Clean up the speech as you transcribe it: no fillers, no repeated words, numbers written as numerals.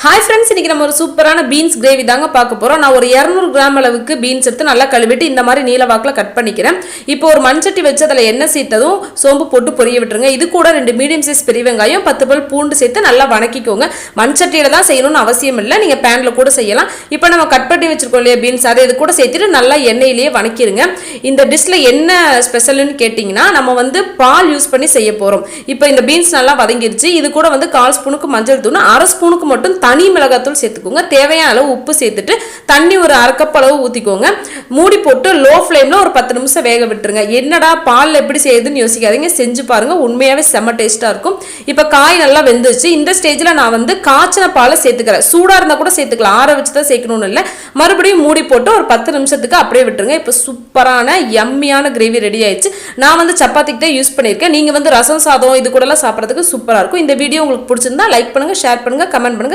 Hi friends, இன்னைக்கு நம்ம ஒரு சூப்பரான பீன்ஸ் கிரேவி தாங்க பார்க்க போறோம். நான் ஒரு 200 கிராம் அளவுக்கு பீன்ஸ் எடுத்து நல்லா கழுவிட்டு இந்த மாதிரி நீல வாக்குல கட் பண்ணிக்கிறேன். இப்போ ஒரு மண்சட்டி வச்சு அதில் எண்ணெய் சேர்த்ததும் சோம்பு போட்டு பொரிய விட்டுருங்க. இது கூட 2 மீடியம் சைஸ் பெரிய வெங்காயம் 10 பல் பூண்டு சேர்த்து நல்லா வணக்கிக்கோங்க. மண்சட்டியில தான் செய்யணும்னு அவசியம் இல்லை, நீங்க பேன்ல கூட செய்யலாம். இப்போ நம்ம கட் பண்ணி வச்சிருக்கோம் இல்லையா பீன்ஸ், அதை இது கூட சேர்த்துட்டு நல்லா எண்ணெயிலேயே வணக்கிடுங்க. இந்த டிஷ்ல என்ன ஸ்பெஷல்னு கேட்டிங்கன்னா நம்ம பால் யூஸ் பண்ணி செய்ய போறோம். இப்போ இந்த பீன்ஸ் நல்லா வதங்கிருச்சு. இது கூட 1/4 ஸ்பூனுக்கு மஞ்சள் தூள், 1/2 ஸ்பூனுக்கு மட்டும் தனி மிளகாத்தூள் சேர்த்துக்கோங்க. தேவையான அளவு உப்பு சேர்த்துட்டு தண்ணி ஒரு 1/2 கப் அளவு ஊற்றிக்கோங்க. மூடி போட்டு லோ ஃப்ளேமில் ஒரு 10 நிமிஷம் வேக விட்டுருங்க. என்னடா பால் எப்படி செய்யுதுன்னு யோசிக்காதீங்க, செஞ்சு பாருங்க, உண்மையாகவே செம்ம டேஸ்ட்டாக இருக்கும். இப்போ காய் நல்லா வெந்துச்சு. இந்த ஸ்டேஜில் நான் காய்ச்சின பாலை சேர்த்துக்கிறேன். சூடாக இருந்தால் கூட சேர்த்துக்கலாம், ஆற வச்சு தான் சேர்க்கணும்னு இல்லை. மறுபடியும் மூடி போட்டு ஒரு 10 நிமிஷத்துக்கு அப்படியே விட்டுருங்க. இப்போ சூப்பரான யம்மியான கிரேவி ரெடி ஆயிடுச்சு. நான் சப்பாத்திக்கு தான் யூஸ் பண்ணியிருக்கேன். நீங்கள் ரசம் சாதம் இது கூடலாம் சாப்பிட்றதுக்கு சூப்பராக இருக்கும். இந்த வீடியோ உங்களுக்கு பிடிச்சிருந்தா லைக் பண்ணுங்கள், ஷேர் பண்ணுங்கள், கமெண்ட் பண்ணுங்கள்.